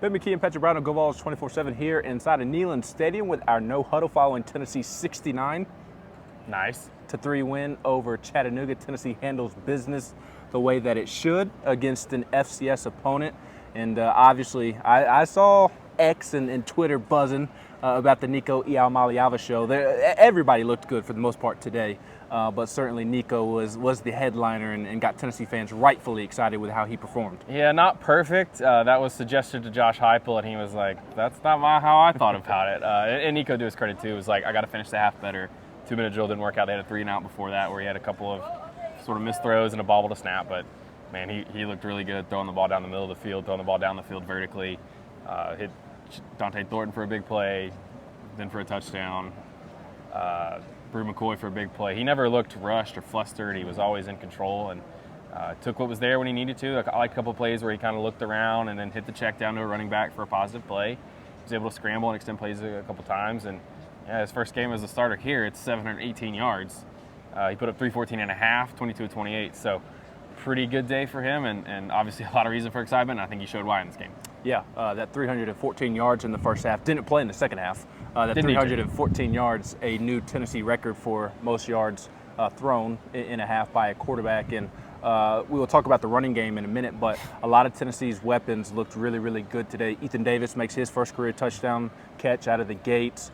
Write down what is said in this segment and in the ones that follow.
Ben McKee and Patrick Brown of GoVols 24/7 here inside of Neyland Stadium with our no huddle following Tennessee's 69-3 Nice. win over Chattanooga. Tennessee handles business the way that it should against an FCS opponent. And obviously, I saw X and Twitter buzzing about the Nico Iamaleava show. Everybody looked good for the most part today, but certainly Nico was the headliner and got Tennessee fans rightfully excited with how he performed. Yeah, not perfect. That was suggested to Josh Heupel, and he was like, "That's not how I thought about it." And Nico, to his credit too, was like, "I got to finish the half better." 2-minute drill didn't work out. They had a 3-and-out before that, where he had a couple of sort of missed throws and a bobble to snap. But man, he looked really good throwing the ball down the middle of the field, throwing the ball down the field vertically. Hit Dante Thornton for a big play, then for a touchdown. Brew McCoy for a big play. He never looked rushed or flustered. He was always in control and took what was there when he needed to. I like a couple of plays where he kind of looked around and then hit the check down to a running back for a positive play. He was able to scramble and extend plays a couple times. And yeah, his first game as a starter here, it's 718 yards. He put up 314 and a half, 22 of 28. So pretty good day for him, and obviously a lot of reason for excitement. And I think he showed why in this game. Yeah, that 314 yards in the first half. Didn't play in the second half. That Didn't need to. 314 yards, a new Tennessee record for most yards thrown in a half by a quarterback. And we will talk about the running game in a minute, but a lot of Tennessee's weapons looked really, really good today. Ethan Davis makes his first career touchdown catch out of the gates.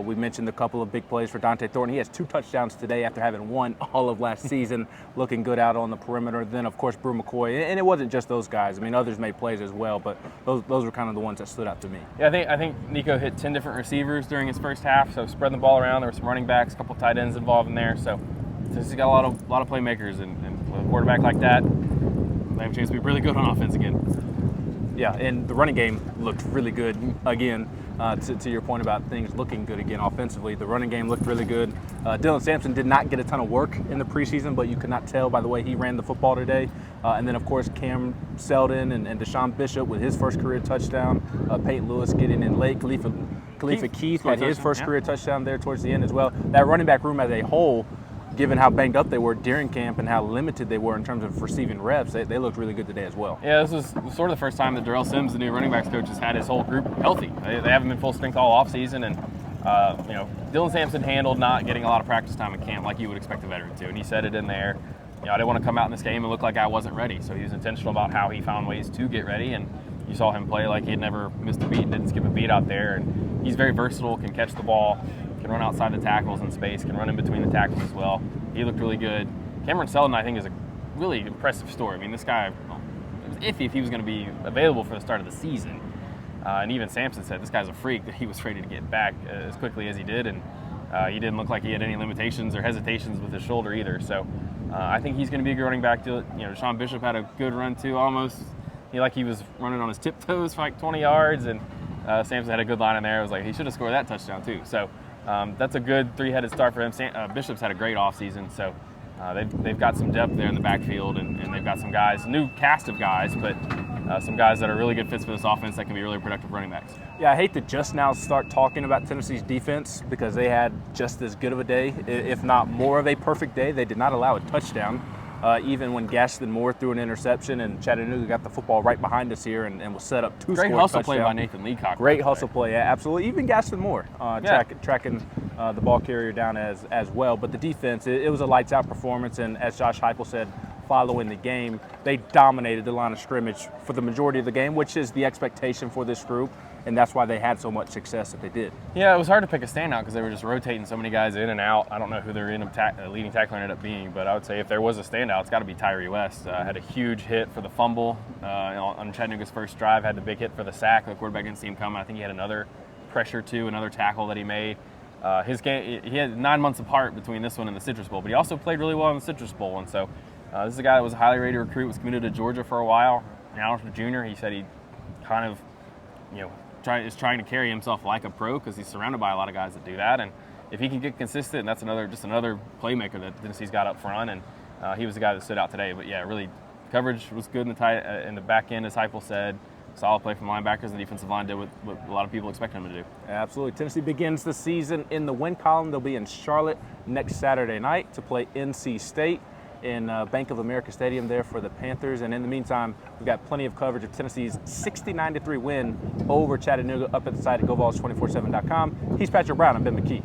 We mentioned a couple of big plays for Dante Thornton. He has 2 touchdowns today after having 1 all of last season, looking good out on the perimeter. Then, of course, Brew McCoy. And it wasn't just those guys. I mean, others made plays as well, but those were kind of the ones that stood out to me. Yeah, I think Nico hit 10 different receivers during his first half, so spreading the ball around. There were some running backs, a couple tight ends involved in there. So Tennessee's got a lot of playmakers, and with a quarterback like that, they have a chance to be really good on offense again. Yeah, and the running game looked really good again. To your point about things looking good again offensively, the running game looked really good. Dylan Sampson did not get a ton of work in the preseason, but you could not tell by the way he ran the football today. And then, of course, Cam Seldon and Deshaun Bishop with his first career touchdown. Peyton Lewis getting in late. Khalifa Keith had his first career touchdown there towards the end as well. That running back room as a whole, given how banged up they were during camp and how limited they were in terms of receiving reps, they looked really good today as well. Yeah, this was sort of the first time that Darrell Sims, the new running backs coach, has had his whole group healthy. They haven't been full strength all offseason, and Dylan Sampson handled not getting a lot of practice time in camp like you would expect a veteran to, and he said it in there. I didn't want to come out in this game and look like I wasn't ready, so he was intentional about how he found ways to get ready, and you saw him play like he had never missed a beat and didn't skip a beat out there, and he's very versatile, can catch the ball, can run outside the tackles in space, can run in between the tackles as well. He looked really good. Cameron Seldon, I think, is a really impressive story. I mean, this guy, it was iffy if he was going to be available for the start of the season. And even Sampson said this guy's a freak, that he was ready to get back as quickly as he did. And he didn't look like he had any limitations or hesitations with his shoulder either. So I think he's going to be a good running back. Deshaun Bishop had a good run too, almost. He was running on his tiptoes for like 20 yards. And Sampson had a good line in there. It was like he should have scored that touchdown too. So that's a good 3-headed start for him. Bishop's had a great offseason, so they've got some depth there in the backfield, and they've got some guys, new cast of guys, but some guys that are really good fits for this offense that can be really productive running backs. Yeah, I hate to just now start talking about Tennessee's defense because they had just as good of a day, if not more of a perfect day. They did not allow a touchdown, even when Gaston Moore threw an interception, and Chattanooga got the football right behind us here and was set up to Great score hustle a touchdown. play by Nathan Leacock. Great hustle play, yeah, absolutely. Even Gaston Moore tracking the ball carrier down as well. But the defense, it was a lights-out performance, and as Josh Heupel said following the game, they dominated the line of scrimmage for the majority of the game, which is the expectation for this group, and that's why they had so much success that they did. Yeah, it was hard to pick a standout because they were just rotating so many guys in and out. I don't know who their leading tackler ended up being, but I would say if there was a standout, it's got to be Tyree West. Had a huge hit for the fumble on Chattanooga's first drive, had the big hit for the sack. The quarterback didn't see him coming. I think he had another pressure too, another tackle that he made. His game, he had 9 months apart between this one and the Citrus Bowl, but he also played really well in the Citrus Bowl, and so this is a guy that was a highly rated recruit, was committed to Georgia for a while. Now as a junior, he said he kind of, is trying to carry himself like a pro because he's surrounded by a lot of guys that do that. And if he can get consistent, that's another playmaker that Tennessee's got up front. And he was the guy that stood out today. But yeah, really, coverage was good in the back end, as Heupel said. Solid play from linebackers. The defensive line did what a lot of people expect him to do. Absolutely. Tennessee begins the season in the win column. They'll be in Charlotte next Saturday night to play NC State. in Bank of America Stadium there for the Panthers. And in the meantime, we've got plenty of coverage of Tennessee's 69-3 win over Chattanooga up at the site at GoVols247.com. He's Patrick Brown. I'm Ben McKee.